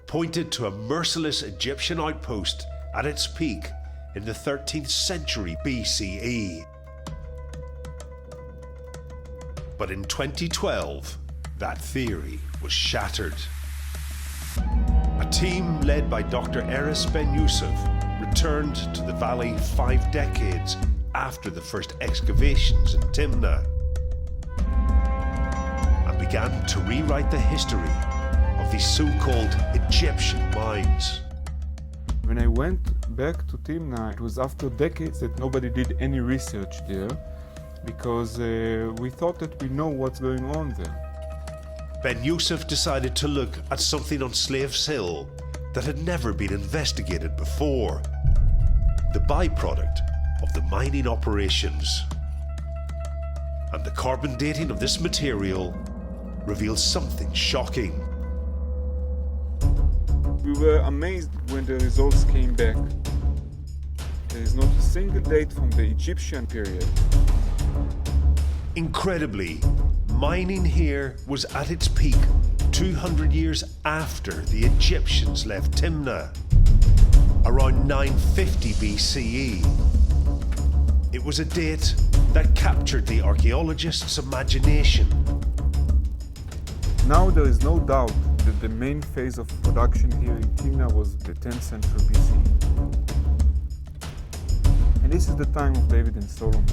pointed to a merciless Egyptian outpost at its peak in the 13th century BCE. But in 2012, that theory was shattered. A team led by Dr. Eris Ben-Youssef returned to the valley 5 decades after the first excavations in Timna and began to rewrite the history of these so-called Egyptian mines. When I went back to Timna, it was after decades that nobody did any research there because we thought that we know what's going on there. Ben-Youssef decided to look at something on Slaves Hill that had never been investigated before, the byproduct of the mining operations. And the carbon dating of this material reveals something shocking. We were amazed when the results came back. There is not a single date from the Egyptian period. Incredibly, mining here was at its peak 200 years after the Egyptians left Timna, around 950 BCE. It was a date that captured the archaeologists' imagination. Now there is no doubt that the main phase of production here in Timna was the 10th century BCE. And this is the time of David and Solomon.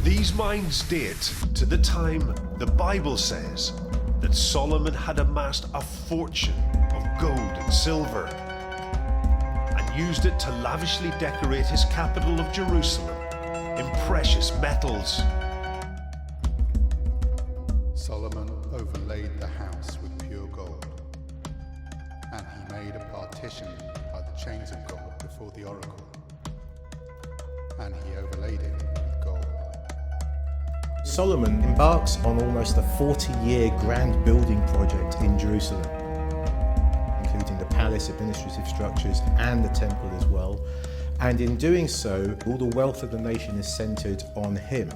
These mines date to the time the Bible says that Solomon had amassed a fortune of gold and silver and used it to lavishly decorate his capital of Jerusalem in precious metals. Solomon overlaid the house with pure gold, and he made a partition by the chains of gold before the oracle, and he overlaid it with gold. Solomon embarks on almost a 40-year grand building project in Jerusalem, including the palace, administrative structures, and the temple as well. And in doing so, all the wealth of the nation is centered on him.